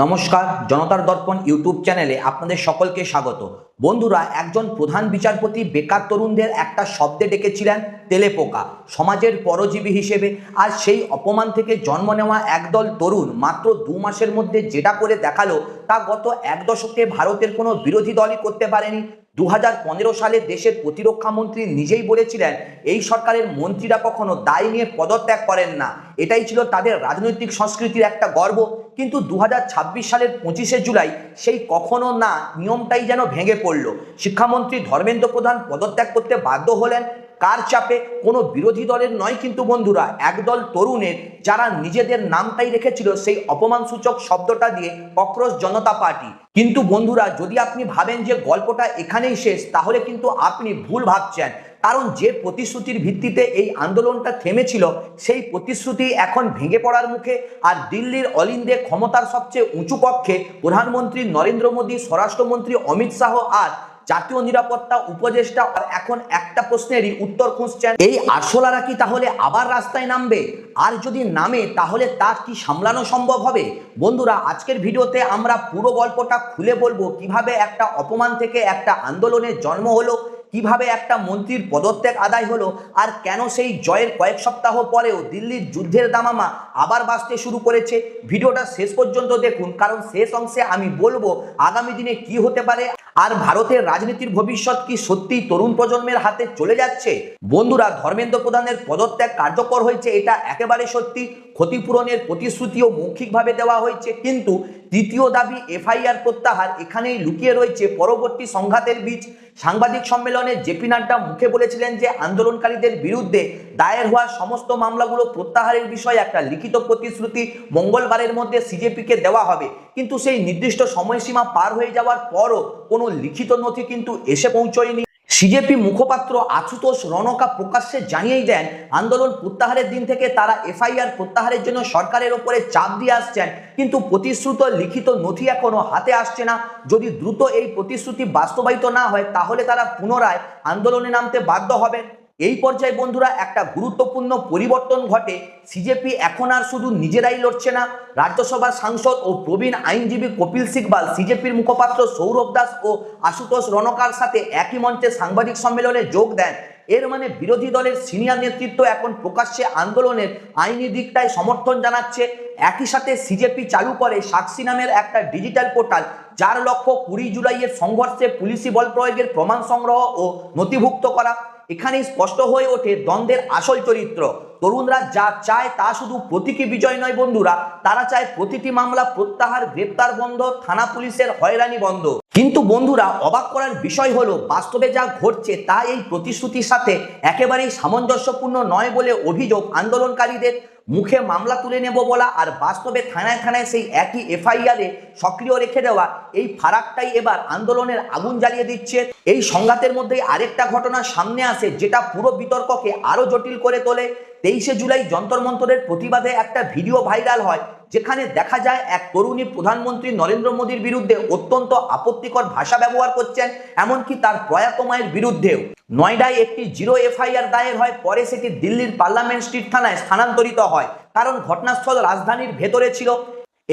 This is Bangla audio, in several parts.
নমস্কার, জনতার দর্পণ ইউটিউব চ্যানেলে আপনাদের সকলকে স্বাগত। বন্ধুরা, একজন প্রধান বিচারপতি বেকার তরুণদের একটা শব্দে ডেকেছিলেন তেলেপোকা, সমাজের পরজীবী হিসেবে। আর সেই অপমান থেকে জন্ম নেওয়া একদল তরুণ মাত্র 2 মাসের মধ্যে যেটা করে দেখালো তা গত এক দশকে ভারতের কোনো বিরোধী দলই করতে পারেনি। 2015 সালে দেশের প্রতিরক্ষা মন্ত্রী নিজেই বলেছিলেন এই সরকারের মন্ত্রীরা কখনো দায় নিয়ে পদত্যাগ করেন না, এটাই ছিল তাদের রাজনৈতিক সংস্কৃতির একটা গর্ব। কিন্তু 2026 সালের 25শে জুলাই সেই কখনো না নিয়মটাই যেন ভেঙে পড়ল। শিক্ষামন্ত্রী ধর্মেন্দ্র প্রধান পদত্যাগ করতে বাধ্য হলেন কার চাপে? কোনো বিরোধী দলের নয় কিন্তু বন্ধুরা, একদল তরুণের, যারা নিজেদের নামটাই রেখেছিল সেই অপমানসূচক শব্দটা দিয়ে ককরোচ জনতা পার্টি। কিন্তু বন্ধুরা, যদি আপনি ভাবেন যে গল্পটা এখানেই শেষ, তাহলে কিন্তু আপনি ভুল ভাবছেন। কারণ যে প্রতিশ্রুতির ভিত্তিতে এই আন্দোলনটা থেমেছিল সেই প্রতিশ্রুতি এখন ভেঙে পড়ার মুখে। আর দিল্লির অল ইন্ডিয়া ক্ষমতার সবচেয়ে উঁচু কক্ষে প্রধানমন্ত্রী নরেন্দ্র মোদী, স্বরাষ্ট্রমন্ত্রী অমিত শাহ আর জাতীয় নিরাপত্তা উপদেষ্টা এখন একটা প্রশ্নেরই উত্তর খুঁজছেন, এই আরশোলারা কি তাহলে আবার রাস্তায় নামবে? আর যদি নামে তাহলে তার কি সামলানো সম্ভব হবে? বন্ধুরা, আজকের ভিডিওতে আমরা পুরো গল্পটা খুলে বলবো কিভাবে একটা অপমান থেকে একটা আন্দোলনের জন্ম হলো, কিভাবে একটা মন্ত্রীর পদত্যাগ আদায় হলো, আর কেন সেই জয়ের কয়েক সপ্তাহ পরেও দিল্লির যুদ্ধের দামামা আবার বাজতে শুরু করেছে। ভিডিওটা শেষ পর্যন্ত দেখুন, কারণ শেষ অংশে আমি বলবো আগামী দিনে কি হতে পারে আর ভারতের রাজনীতির ভবিষ্যৎ কি সত্যি তরুণ প্রজন্মের হাতে চলে যাচ্ছে। বন্ধুরা, ধর্মেন্দ্র প্রধানের পদত্যাগ কার্যকর হয়েছে এটা একেবারে সত্যি। ক্ষতিপূরণের প্রতিশ্রুতিও মৌখিকভাবে দেওয়া হয়েছে, কিন্তু তৃতীয় দাবি এফআইআর প্রত্যাহার এখানেই লুকিয়ে রয়েছে পরবর্তী সংঘাতের বীজ। সাংবাদিক সম্মেলনে জেপি নাড্ডা মুখে বলেছিলেন যে আন্দোলনকারীদের বিরুদ্ধে দায়ের হওয়া সমস্ত মামলাগুলো প্রত্যাহারের বিষয়ে একটা লিখিত প্রতিশ্রুতি মঙ্গলবারের মধ্যে সিজেপিকে দেওয়া হবে। কিন্তু সেই নির্দিষ্ট সময়সীমা পার হয়ে যাওয়ার পরও কোনো লিখিত নথি কিন্তু এসে পৌঁছয়নি। সিজেপি মুখপাত্র আশুতোষ রনকা প্রকাশ্যে জানিয়েই দেন আন্দোলন প্রত্যাহারের দিন থেকে তারা এফআইআর প্রত্যাহারের জন্য সরকারের ওপরে চাপ দিয়ে আসছেন, কিন্তু প্রতিশ্রুত লিখিত নথি এখনো হাতে আসছে না। যদি দ্রুত এই প্রতিশ্রুতি বাস্তবায়িত না হয় তাহলে তারা পুনরায় আন্দোলনে নামতে বাধ্য হবেন। এই পর্যায়ে বন্ধুরা একটা গুরুত্বপূর্ণ পরিবর্তন ঘটে। সিজেপি এখন আর শুধু নিজেরাই লড়ছে না, রাজ্যসভার সাংসদ ও প্রবীণ আইনজীবী কপিল সিব্বাল সিজেপির মুখপাত্র সৌরভ দাস ও আশুতোষ রনকার সাথে একই মঞ্চে সাংবাদিক সম্মেলনে যোগ দেন। এর মানে বিরোধী দলের সিনিয়র নেতৃত্ব এখন প্রকাশ্যে আন্দোলনের আইনি দিকটায় সমর্থন জানাচ্ছে। একই সাথে সিজেপি চালু করে সাক্ষী নামের একটা ডিজিটাল পোর্টাল, যার লক্ষ্য 20 জুলাইয়ের সংঘর্ষে পুলিশি বল প্রয়োগের প্রমাণ সংগ্রহ ও নথিভুক্ত করা। এখানেই স্পষ্ট হয়ে ওঠে দ্বন্দ্বের আসল চরিত্র। তরুণরা যা চায় তা শুধু প্রতীকী বিজয় নয় বন্ধুরা, তারা চায় প্রতিটি মামলা প্রত্যাহার, গ্রেপ্তার বন্ধ, থানা পুলিশের হয়রানি বন্ধ। কিন্তু বন্ধুরা, অবাক করার বিষয় হলো বাস্তবে যা ঘটছে তা এই প্রতিশ্রুতির সাথে একেবারেই সামঞ্জস্যপূর্ণ নয় বলে অভিযোগ আন্দোলনকারীদের। মুখে মামলা তুলে নেব বলা আর বাস্তবে থানায় থানায় সেই একই এফআইআরে সক্রিয় রেখে দেওয়া, এই ফারাকটাই এবার আন্দোলনের আগুন জ্বালিয়ে দিচ্ছে। এই সংঘাতের মধ্যেই আরেকটা ঘটনা সামনে আসে যেটা পুরো বিতর্ককে আরো জটিল করে তোলে। 23শে জুলাই যন্তর মন্তরের প্রতিবাদে একটা ভিডিও ভাইরাল হয় যেখানে দেখা যায় এক তরুণী প্রধানমন্ত্রী নরেন্দ্র মোদীর বিরুদ্ধে অত্যন্ত আপত্তিকর ভাষা ব্যবহার করছেন, এমনকি তার প্রয়াত মায়ের বিরুদ্ধেও। নয়ডায় একটি 0 এফআইআর দায়ের হয়, পরে সেটি দিল্লির পার্লামেন্ট স্ট্রিট থানায় স্থানান্তরিত হয়, কারণ ঘটনাস্থল রাজধানীর ভেতরে ছিল।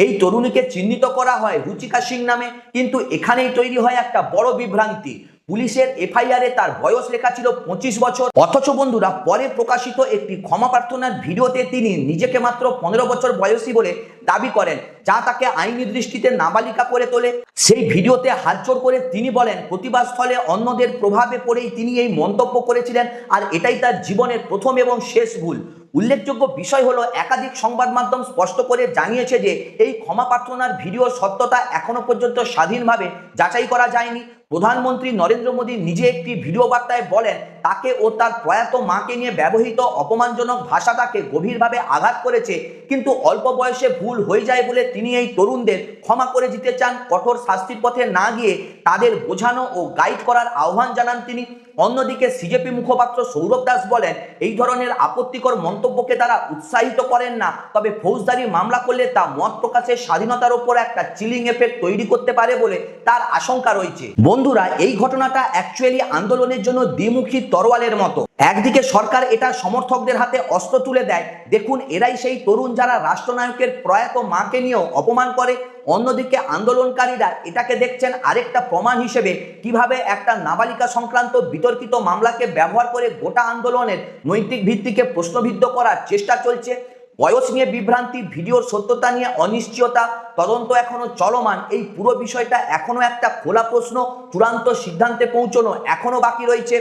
এই তরুণীকে চিহ্নিত করা হয় রুচিকা সিং নামে, কিন্তু এখানেই তৈরি হয় একটা বড় বিভ্রান্তি। পুলিশের এফআইআরে তার বয়স লেখা ছিল 25 বছর, অথচ বন্ধুরা পরে প্রকাশিত একটি ক্ষমা প্রার্থনার ভিডিওতে তিনি নিজেকে মাত্র 15 বছর বয়সী বলে দাবি করেন, যা তাকে আইনি দৃষ্টিতে নাবালিকা করে তোলে। সেই ভিডিওতে হাতজোড় করে তিনি বলেন প্রতিবাদ স্থলে অন্যদের প্রভাবে পড়েই তিনি এই মন্তব্য করেছিলেন, আর এটাই তার জীবনের প্রথম এবং শেষ ভুল। উল্লেখযোগ্য বিষয় হলো একাধিক সংবাদ মাধ্যম স্পষ্ট করে জানিয়েছে যে এই ক্ষমা প্রার্থনার ভিডিওর সত্যতা এখনো পর্যন্ত স্বাধীনভাবে যাচাই করা যায়নি। প্রধানমন্ত্রী নরেন্দ্র মোদী নিজে একটি ভিডিও বার্তায় বলেন তাকে ও তার প্রয়াত মাকে নিয়ে ব্যবহৃত অপমানজনক ভাষা তাকে গভীরভাবে আঘাত করেছে, কিন্তু অল্প বয়সে ভুল হয়ে যায় বলে তিনি এই তরুণদের ক্ষমা করে দিতে চান। কঠোর শাস্তির পথে না গিয়ে তাদের বোঝানো ও গাইড করার আহ্বান জানান তিনি। অন্যদিকে সিজেপি মুখপাত্র সৌরভ দাস বলেন এই ধরনের আপত্তিকর মন্তব্যকে তারা উৎসাহিত করেন না, তবে ফৌজদারি মামলা করলে তা মত প্রকাশের স্বাধীনতার উপর একটা চিলিং এফেক্ট তৈরি করতে পারে বলে তার আশঙ্কা রয়েছে। বন্ধুরা, এই ঘটনাটা অ্যাকচুয়ালি আন্দোলনের জন্য দ্বিমুখী তরোয়ালের মতো। একদিকে সরকার এটা সমর্থকদের হাতে অস্ত্র তুলে দেয়, দেখুন এরাই সেই তরুণ যারা রাষ্ট্রনায়কের প্রয়াত মাকে নিয়েও অপমান করে। অন্যদিকে আন্দোলনকারীরা এটাকে দেখছেন আরেকটা প্রমাণ হিসেবে কিভাবে একটা নাবালিকা সংক্রান্ত বিতর্কিত মামলাকে ব্যবহার করে গোটা আন্দোলনের নৈতিক ভিত্তিকে প্রশ্নবিদ্ধ করার চেষ্টা চলছে। বয়স নিয়ে বিভ্রান্তি, ভিডিওর সত্যতা নিয়ে অনিশ্চয়তা, তদন্ত এখনো চলমান, এই পুরো বিষয়টা এখনো একটা খোলা প্রশ্ন। চূড়ান্ত সিদ্ধান্তে পৌঁছানো এখনো বাকি রয়েছে।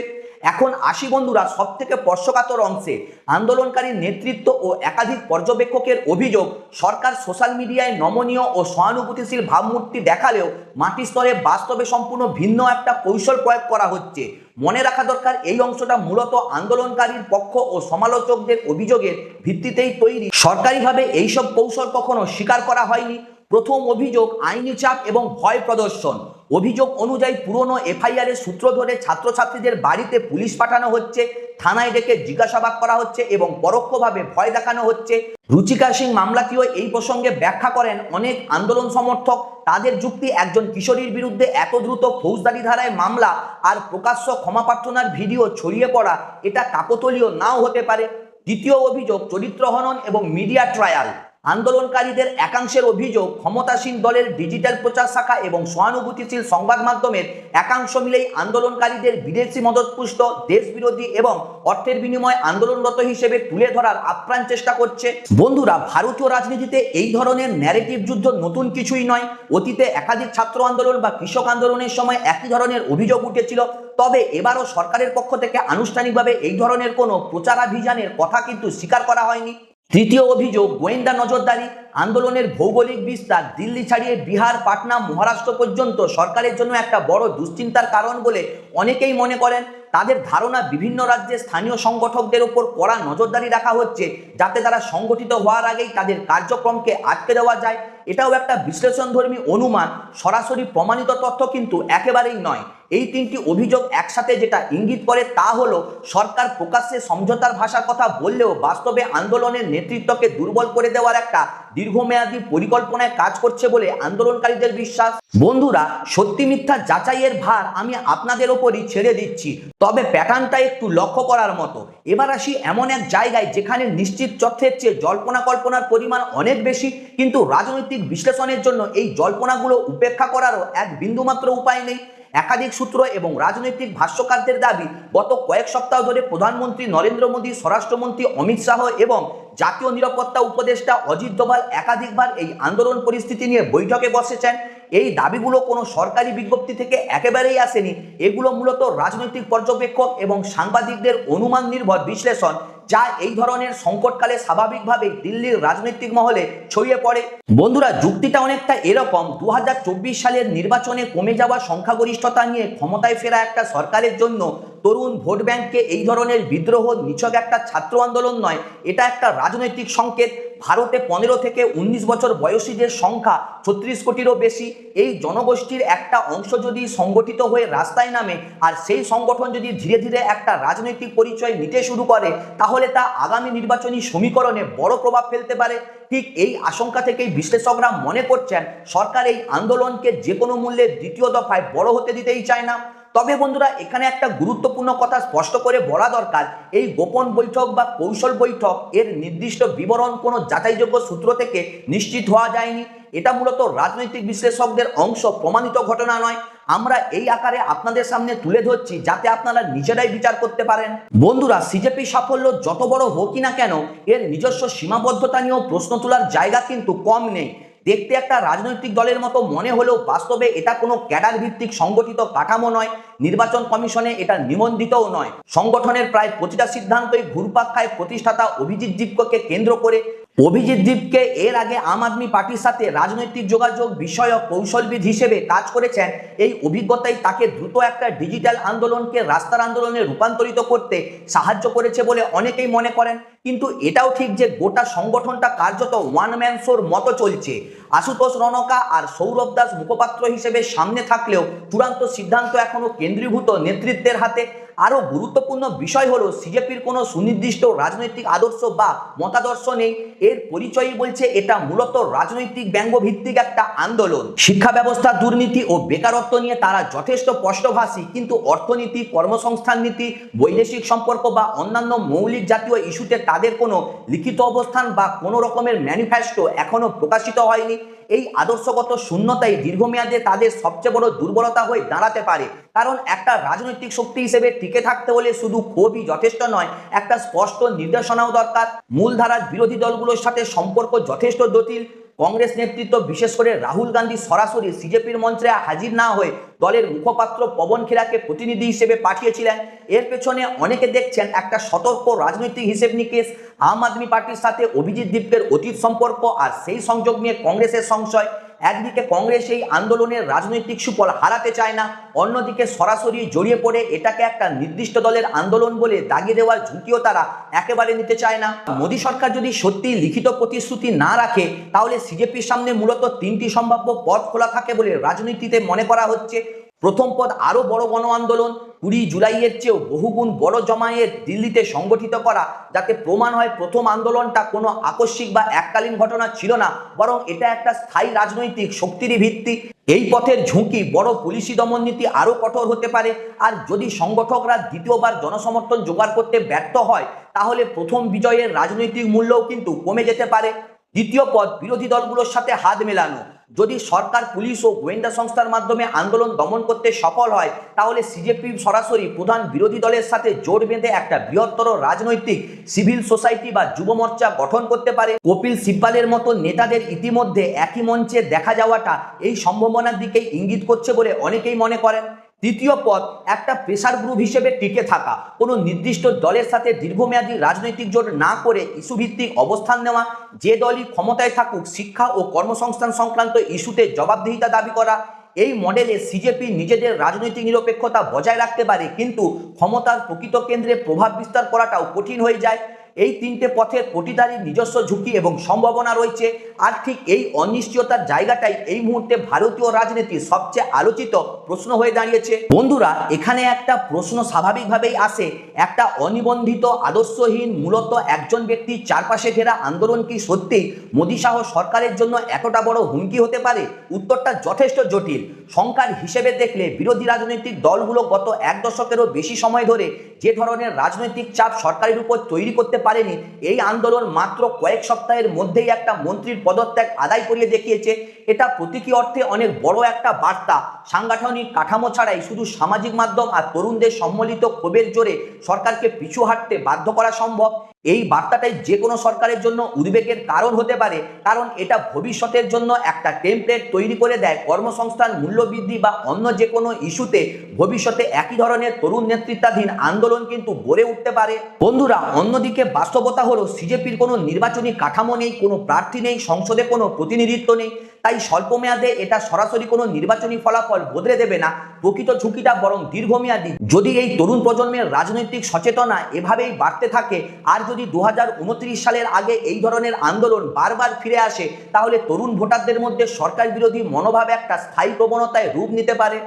এখন আসি বন্ধুরা সব থেকে স্পর্শকাতর অংশে। আন্দোলনকারী নেতৃত্ব ও একাধিক পর্যবেক্ষকের অভিযোগ, সরকার সোশ্যাল মিডিয়ায় নমনীয় ও সহানুভূতিশীল ভাবমূর্তি দেখালেও মাটি স্তরে বাস্তবে সম্পূর্ণ ভিন্ন একটা কৌশল প্রয়োগ করা হচ্ছে। মনে রাখা দরকার, এই অংশটা মূলত আন্দোলনকারীর পক্ষ ও সমালোচকদের অভিযোগের ভিত্তিতেই তৈরি। সরকারিভাবে এইসব কৌশল কখনো স্বীকার করা হয়নি। প্রথম অভিযোগ, আইনি চাপ এবং ভয় প্রদর্শন। অভিযোগ অনুযায়ী পুরনো এফআইআর এর সূত্র ধরে ছাত্রছাত্রীদের বাড়িতে পুলিশ পাঠানো হচ্ছে, থানায় ডেকে জিজ্ঞাসাবাদ করা হচ্ছে এবং পরোক্ষভাবে ভয় দেখানো হচ্ছে। রুচিকা সিং মামলাটিও এই প্রসঙ্গে ব্যাখ্যা করেন অনেক আন্দোলন সমর্থক। তাদের যুক্তি, একজন কিশোরীর বিরুদ্ধে এত দ্রুত ফৌজদারি ধারায় মামলা আর প্রকাশ্য ক্ষমা প্রার্থনার ভিডিও ছড়িয়ে পড়া, এটা কাকতালীয় নাও হতে পারে। দ্বিতীয় অভিযোগ, চরিত্র হনন এবং মিডিয়া ট্রায়াল। আন্দোলনকারীদের একাংশের অভিযোগ, ক্ষমতাসীন দলের ডিজিটাল প্রচার শাখা এবং সহানুভূতিশীল সংবাদ মাধ্যমের একাংশ মিলেই আন্দোলনকারীদের বিদেশি মদতপুষ্ট, দেশবিরোধী এবং অর্থের বিনিময়ে আন্দোলনরত হিসেবে তুলে ধরার আপ্রাণ চেষ্টা করছে। বন্ধুরা, ভারতীয় রাজনীতিতে এই ধরনের ন্যারেটিভ যুদ্ধ নতুন কিছুই নয়। অতীতে একাধিক ছাত্র আন্দোলন বা কৃষক আন্দোলনের সময় একই ধরনের অভিযোগ উঠেছিল। তবে এবারও সরকারের পক্ষ থেকে আনুষ্ঠানিকভাবে এই ধরনের কোনো প্রচারাভিযানের কথা কিন্তু স্বীকার করা হয়নি। তৃতীয় অভিযোগ, গোয়েন্দা নজরদারি। আন্দোলনের ভৌগোলিক বিস্তার দিল্লি ছাড়িয়ে বিহার, পাটনা, মহারাষ্ট্র পর্যন্ত সরকারের জন্য একটা বড় দুশ্চিন্তার কারণ বলে অনেকেই মনে করেন। তাদের ধারণা, বিভিন্ন রাজ্যে স্থানীয় সংগঠকদের উপর কড়া নজরদারি রাখা হচ্ছে, যাতে তারা সংগঠিত হওয়ার আগেই তাদের কার্যক্রমকে আটকে দেওয়া যায়। এটাও একটা বিশ্লেষণধর্মী অনুমান, সরাসরি প্রমাণিত তথ্য কিন্তু একেবারেই নয়। এই তিনটি অভিযোগ একসাথে যেটা ইঙ্গিত করে তা হলো, সরকার প্রকাশ্যে সমঝোতার ভাষার কথা বললেও বাস্তবে আন্দোলনের নেতৃত্বকে দুর্বল করে দেওয়ার একটা দীর্ঘমেয়াদী পরিকল্পনায় কাজ করছে বলে আন্দোলনকারীদের বিশ্বাস। বন্ধুরা, সত্যি মিথ্যা যাচাইয়ের ভার আমি আপনাদের ওপরই ছেড়ে দিচ্ছি, তবে প্যাটার্নটা একটু লক্ষ্য করার মতো। এবার আসি এমন এক জায়গায় যেখানে নিশ্চিত তথ্যের চেয়ে জল্পনা কল্পনার পরিমাণ অনেক বেশি, কিন্তু রাজনৈতিক বিশ্লেষণের জন্য এই জল্পনাগুলো উপেক্ষা করারও এক বিন্দুমাত্র উপায় নেই। একাধিক সূত্র এবং রাজনৈতিক ভাষ্যকারদের দাবি, গত কয়েক সপ্তাহ ধরে প্রধানমন্ত্রী নরেন্দ্র মোদী, স্বরাষ্ট্রমন্ত্রী অমিত শাহ এবং জাতীয় নিরাপত্তা উপদেষ্টা অজিত দোভাল একাধিকবার এই আন্দোলন পরিস্থিতি নিয়ে বৈঠকে বসেছেন। এই দাবিগুলো কোনো সরকারি বিজ্ঞপ্তি থেকে একেবারেই আসেনি। এগুলো মূলত রাজনৈতিক পর্যবেক্ষক এবং সাংবাদিকদের অনুমান নির্ভর বিশ্লেষণ, যা এই ধরনের সংকটকালে স্বাভাবিকভাবেই দিল্লির রাজনৈতিক মহলে ছড়িয়ে পড়ে। বন্ধুরা, যুক্তিটা অনেকটা এরকম, 2024 সালের নির্বাচনে কমে যাওয়া সংখ্যাগরিষ্ঠতা নিয়ে ক্ষমতায় ফেরা একটা সরকারের জন্য তরুণ ভোট ব্যাংককে এই ধরনের বিদ্রোহ নিছক একটা ছাত্র আন্দোলন নয়, এটা একটা রাজনৈতিক সংকেত। ভারতে 15 থেকে 19 বছর বয়সীদের সংখ্যা 36 কোটিরও বেশি। এই জনগোষ্ঠীর একটা অংশ যদি সংগঠিত হয়ে রাস্তায় নামে আর সেই সংগঠন যদি ধীরে ধীরে একটা রাজনৈতিক পরিচয় নিতে শুরু করে, তাহলে তা আগামী নির্বাচনী সমীকরণে বড় প্রভাব ফেলতে পারে। ঠিক এই আশঙ্কা থেকেই বিশ্লেষকরা মনে করছেন, সরকার এই আন্দোলনকে যে কোনো মূল্যে দ্বিতীয় দফায় বড় হতে দিতেই চায় না। তবে বন্ধুরা, এখানে একটা গুরুত্বপূর্ণ কথা স্পষ্ট করে বলা দরকার, এই গোপন বৈঠক বা কৌশল বৈঠক এর নির্দিষ্ট বিবরণ কোনো যাচাইযোগ্য সূত্র থেকে নিশ্চিত হওয়া যায়নি। এটা মূলত রাজনৈতিক বিশ্লেষকদের অংশ, প্রমাণিত ঘটনা নয়। আমরা এই আকারে আপনাদের সামনে তুলে ধরছি যাতে আপনারা নিজেরাই বিচার করতে পারেন। বন্ধুরা, সিজেপি সাফল্য যত বড় হোকই না কেন, এর নিজস্ব সীমাবদ্ধতা নিয়েও প্রশ্ন তোলার জায়গা কিন্তু কম নেই। দেখতে একটা রাজনৈতিক দলের মতো মনে হলেও বাস্তবে এটা কোনো ক্যাডার ভিত্তিক সংগঠিত কাঠামো নয়। নির্বাচন কমিশনে এটা নিবন্ধিতও নয়। সংগঠনের প্রায় প্রতিটা সিদ্ধান্তই ঘুরপাক খায় প্রতিষ্ঠাতা অভিজিৎ দীপকে কেন্দ্র করে। অভিজিৎ দীপকে এর আগে আম আদমি পার্টির সাথে রাজনৈতিক যোগাযোগ বিষয়ক কৌশলবিদ হিসেবে কাজ করেছেন। এই অভিজ্ঞতাই তাকে দ্রুত একটা ডিজিটাল আন্দোলনকে রাস্তার আন্দোলনে রূপান্তরিত করতে সাহায্য করেছে বলে অনেকেই মনে করেন। কিন্তু এটাও ঠিক যে গোটা সংগঠনটা কার্যত ওয়ান ম্যান শোর মতো চলছে। আশুতোষ রণকা আর সৌরভ দাস মুখপাত্র হিসেবে সামনে থাকলেও চূড়ান্ত সিদ্ধান্ত এখনো কেন্দ্রীভূত নেতৃত্বের হাতে। আরও গুরুত্বপূর্ণ বিষয় হলো, সিজেপির কোনো সুনির্দিষ্ট রাজনৈতিক আদর্শ বা মতাদর্শ নেই। এর পরিচয়ই বলছে এটা মূলত রাজনৈতিক ব্যঙ্গ ভিত্তিক একটা আন্দোলন। শিক্ষা ব্যবস্থা, দুর্নীতি ও বেকারত্ব নিয়ে তারা যথেষ্ট স্পষ্টভাষী, কিন্তু অর্থনীতি, কর্মসংস্থান নীতি, বৈদেশিক সম্পর্ক বা অন্যান্য মৌলিক জাতীয় ইস্যুতে তাদের কোনো লিখিত অবস্থান বা কোনো রকমের ম্যানিফেস্টো এখনো প্রকাশিত হয়নি। এই আদর্শগত শূন্যতাই দীর্ঘমেয়াদে তাদের সবচেয়ে বড় দুর্বলতা হয়ে দাঁড়াতে পারে। কারণ একটা রাজনৈতিক শক্তি হিসেবে টিকে থাকতে হলে শুধু ক্ষোভই যথেষ্ট নয়, একটা স্পষ্ট নির্দেশনাও দরকার। মূলধারার বিরোধী দলগুলোর সাথে সম্পর্ক যথেষ্ট জটিল। কংগ্রেস নেতৃত্ব বিশেষ করে রাহুল গান্ধী সরাসরি সিজেপির মঞ্চে হাজির না হয়ে দলের মুখপাত্র পবন খেরাকে প্রতিনিধি হিসেবে পাঠিয়েছিলেন। এর পেছনে অনেকে দেখছেন একটা সতর্ক রাজনৈতিক হিসেব নিকেশ। আম আদমি পার্টির সাথে অভিজিৎ দীপকের অতীত সম্পর্ক আর সেই সংযোগ নিয়ে কংগ্রেসের সংশয়। একদিকে কংগ্রেস এই আন্দোলনের রাজনৈতিক সুফল হারাতে চায় না, অন্যদিকে সরাসরি জড়িয়ে পড়ে এটাকে একটা নির্দিষ্ট দলের আন্দোলন বলে দাগিয়ে দেওয়ার ঝুঁকিও তারা একেবারে নিতে চায় না। মোদী সরকার যদি সত্যি লিখিত প্রতিশ্রুতি না রাখে, তাহলে সিজেপির সামনে মূলত তিনটি সম্ভাব্য পথ খোলা থাকে বলে রাজনীতিতে মনে করা হচ্ছে। প্রথম পদ আরো বড় গণ আন্দোলন, 20 জুলাইয়ের চেয়েও বহুগুণ বড় জমায়েত দিল্লিতে সংগঠিত করা, যাতে প্রমাণ হয় প্রথম আন্দোলনটা কোনো আকস্মিক বা এককালীন ঘটনা ছিল না, বরং এটা একটা স্থায়ী রাজনৈতিক শক্তিরই ভিত্তি। এই পথের ঝুঁকি বড় পুলিশি দমন নীতি আরো কঠোর হতে পারে। আর যদি সংগঠকরা দ্বিতীয়বার জনসমর্থন জোগাড় করতে ব্যর্থ হয়, তাহলে প্রথম বিজয়ের রাজনৈতিক মূল্যও কিন্তু কমে যেতে পারে। দ্বিতীয় পদ বিরোধী দলগুলোর সাথে হাত মেলানো। যদি সরকার, পুলিশ ও গোয়েন্দা সংস্থার মাধ্যমে আন্দোলন দমন করতে সফল হয়, তাহলে সিজেপি সরাসরি প্রধান বিরোধী দলের সাথে জোট বেঁধে একটা বৃহত্তর রাজনৈতিক সিভিল সোসাইটি বা যুব মোর্চা গঠন করতে পারে। কপিল সিব্বালের মতো নেতাদের ইতিমধ্যে একই মঞ্চে দেখা যাওয়াটা এই সম্ভাবনার দিকেই ইঙ্গিত করছে বলে অনেকেই মনে করেন। তৃতীয় পদ একটা প্রেসার গ্রুপ হিসেবে টিকে থাকা, কোনো নির্দিষ্ট দলের সাথে দীর্ঘমেয়াদী রাজনৈতিক জোট না করে ইস্যুভিত্তিক অবস্থান নেওয়া, যে দলই ক্ষমতায় থাকুক শিক্ষা ও কর্মসংস্থান সংক্রান্ত ইস্যুতে জবাবদিহিতা দাবি করা। এই মডেলে সিজেপি নিজেদের রাজনৈতিক নিরপেক্ষতা বজায় রাখতে পারে, কিন্তু ক্ষমতার প্রকৃত কেন্দ্রে প্রভাব বিস্তার করাটাও কঠিন হয়ে যায়। এই তিনটে পথের প্রতিটারই নিজস্ব ঝুঁকি এবং সম্ভাবনা রয়েছে। আর ঠিক এই অনিশ্চয়তার জায়গাটাই এই মুহূর্তে ভারতীয় রাজনীতির সবচেয়ে আলোচিত প্রশ্ন হয়ে দাঁড়িয়েছে। বন্ধুরা, এখানে একটা প্রশ্ন স্বাভাবিকভাবেই আসে, একটা অনিবন্ধিত আদর্শহীন মূলত একজন ব্যক্তির চারপাশে ঘেরা আন্দোলন কি সত্যি মোদী শাহ সরকারের জন্য এতটা বড় হুমকি হতে পারে? উত্তরটা যথেষ্ট জটিল। সংখ্যার হিসেবে দেখলে বিরোধী রাজনৈতিক দলগুলো গত এক দশকেরও বেশি সময় ধরে যে ধরনের রাজনৈতিক চাপ সরকারের উপর তৈরি করতে পারেনি, এই আন্দোলন মাত্র কয়েক সপ্তাহের মধ্যেই একটা মন্ত্রীর পদত্যাগ আদায় করিয়ে দেখিয়েছে। এটা প্রতীকী অর্থে অনেক বড় একটা বার্তা। সাংগঠনিক কাঠামো ছাড়াই শুধু সামাজিক মাধ্যম আর তরুণদের সম্মিলিত ক্ষোভের জোরে সরকারকে পিছু হাঁটতে বাধ্য করা সম্ভব। এই বার্তাটাই যে কোনো সরকারের জন্য উদ্বেগের কারণ হতে পারে, কারণ এটা ভবিষ্যতের জন্য একটা টেমপ্লেট তৈরি করে দেয়। কর্মসংস্থান, মূল্যবৃদ্ধি বা অন্য যে কোনো ইস্যুতে ভবিষ্যতে একই ধরনের তরুণ নেতৃত্বাধীন আন্দোলন কিন্তু গড়ে উঠতে পারে। বন্ধুরা, অন্যদিকে বাস্তবতা হলো সিজেপির কোনো নির্বাচনী কাঠামো নেই, কোনো প্রার্থী নেই, সংসদে কোনো প্রতিনিধিত্ব নেই। তাই স্বল্প মেয়াদে এটা সরাসরি কোনো নির্বাচনী ফলাফল বদলে দেবে না। প্রকৃত ঝুঁকিটা বরং দীর্ঘমেয়াদী। যদি এই তরুণ প্রজন্মের রাজনৈতিক সচেতনা এভাবেই বাড়তে থাকে, আর যদি 2029 সালের আগে এই ধরনের আন্দোলন বারবার ফিরে আসে, তাহলে তরুণ ভোটারদের মধ্যে সরকার বিরোধী মনোভাব একটা স্থায়ী প্রবণতায় রূপ নিতে পারে।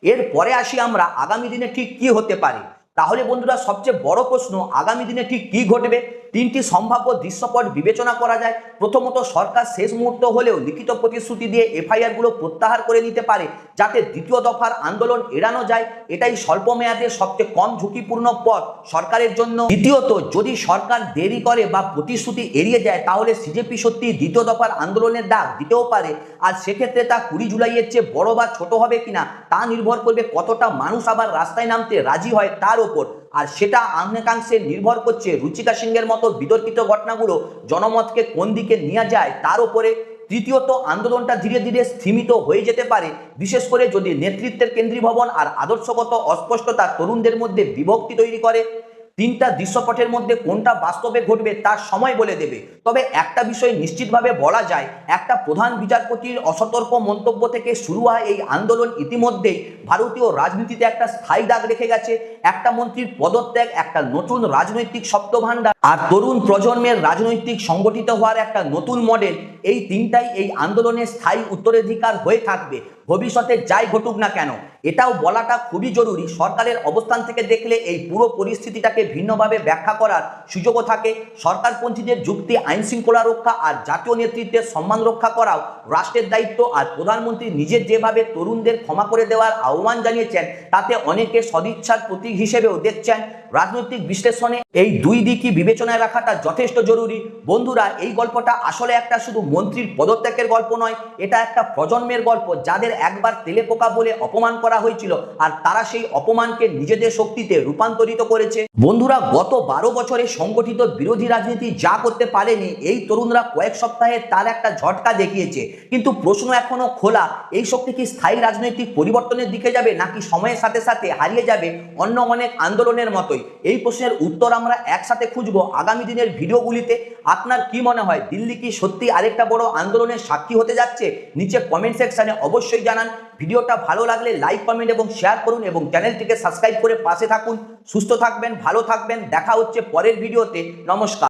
এরপরে আসি আমরা আগামী দিনে ঠিক কি হতে পারে। তাহলে বন্ধুরা, সবচেয়ে বড় প্রশ্ন, আগামী দিনে ঠিক কি ঘটবে? তিনটি সম্ভাব্য দৃশ্যপট বিবেচনা করা যায়। প্রথমত, সরকার শেষ মুহূর্ত হলেও লিখিত প্রতিশ্রুতি দিয়ে এফআইআর গুলো প্রত্যাহার করে নিতে পারে, যাতে দ্বিতীয় দফার আন্দোলন এড়ানো যায়। এটাই স্বল্প মেয়াদে সবচেয়ে কম ঝুঁকিপূর্ণ পথ সরকারের জন্য। দ্বিতীয়ত, যদি সরকার দেরি করে বা প্রতিশ্রুতি এড়িয়ে যায়, তাহলে সিজেপি সত্যি দ্বিতীয় দফার আন্দোলনের ডাক দিতেও পারে। আর সেক্ষেত্রে তা 20 জুলাইয়ের চেয়ে বড় বা ছোট হবে কিনা তা নির্ভর করবে কতটা মানুষ আবার রাস্তায় নামতে রাজি হয় তার ওপর। আর সেটা অনেকাংশে নির্ভর করছে রুচিকা সিংহের মতো বিতর্কিত ঘটনাগুলো জনমতকে কোন দিকে নিয়ে যায় তার উপরে। তৃতীয়ত, আন্দোলনটা ধীরে ধীরে স্থিমিত হয়ে যেতে পারে, বিশেষ করে যদি নেতৃত্বের কেন্দ্রীভবন আর আদর্শগত অস্পষ্টতা তরুণদের মধ্যে বিভক্তি তৈরি করে। তিনটা দৃশ্যপটের মধ্যে কোনটা বাস্তবে ঘটবে তার সময় বলে দেবে। তবে একটা বিষয় নিশ্চিতভাবে বলা যায়, একটা প্রধান বিচারপতির অসতর্ক মন্তব্য থেকে শুরু হয় এই আন্দোলন ইতিমধ্যেই ভারতীয় রাজনীতিতে একটা স্থায়ী দাগ রেখে গেছে। একটা মন্ত্রীর পদত্যাগ, একটা নতুন রাজনৈতিক শব্দভাণ্ডার আর তরুণ প্রজন্মের রাজনৈতিক সংগঠিত হওয়ার একটা নতুন মডেল, এই তিনটাই এই আন্দোলনের স্থায়ী উত্তরাধিকার হয়ে থাকবে ভবিষ্যতে যাই ঘটুক না কেন। এটাও বলাটা খুবই জরুরি, সরকারের অবস্থান থেকে দেখলে এই পুরো পরিস্থিতিটাকে ভিন্নভাবে ব্যাখ্যা করার সুযোগও থাকে। সরকারপন্থীদের যুক্তি আইন শৃঙ্খলা রক্ষা আর জাতীয় নেতৃত্বের সম্মান রক্ষা করাও রাষ্ট্রের দায়িত্ব। আর প্রধানমন্ত্রী নিজের যেভাবে তরুণদের ক্ষমা করে দেওয়ার আহ্বান জানিয়েছেন, তাতে অনেকে সদিচ্ছার প্রতি রাজনীতিক হিসেবেও দেখছেন, রাজনৈতিক বিশ্লেষণে এই দুই দিকই বিবেচনায় রাখাটা যথেষ্ট জরুরি। বন্ধুরা, এই গল্পটা আসলে একটা শুধু মন্ত্রীর পদত্যাগের গল্প নয়, এটা একটা প্রজন্মের গল্প যাদের একবার তেলেপোকা বলে অপমান করা হয়েছিল আর তারা সেই অপমানকে নিজেদের শক্তিতে রূপান্তরিত করেছে। বন্ধুরা, গত 12 বছরে সংগঠিত বিরোধী রাজনীতি যা করতে পারেনি, এই তরুণরা কয়েক সপ্তাহে তার একটা ঝটকা দেখিয়েছে। কিন্তু প্রশ্ন এখনো খোলা, এই শক্তি কি স্থায়ী রাজনৈতিক পরিবর্তনের দিকে যাবে নাকি সময়ের সাথে সাথে হারিয়ে যাবে অন্য অনেক আন্দোলনের মতোই? এই প্রশ্নের উত্তর আমরা একসাথে খুঁজবো আগামী দিনের ভিডিওগুলিতে। আপনার কি মনে হয়, দিল্লি কি সত্যি আরেকটা বড় আন্দোলনের সাক্ষী হতে যাচ্ছে? নিচে কমেন্ট সেকশনে অবশ্যই জানান। ভিডিওটা ভালো লাগলে লাইক, কমেন্ট এবং শেয়ার করুন এবং চ্যানেলটিকে সাবস্ক্রাইব করে পাশে থাকুন। সুস্থ থাকবেন, ভালো থাকবেন, দেখা হচ্ছে পরের ভিডিওতে। নমস্কার।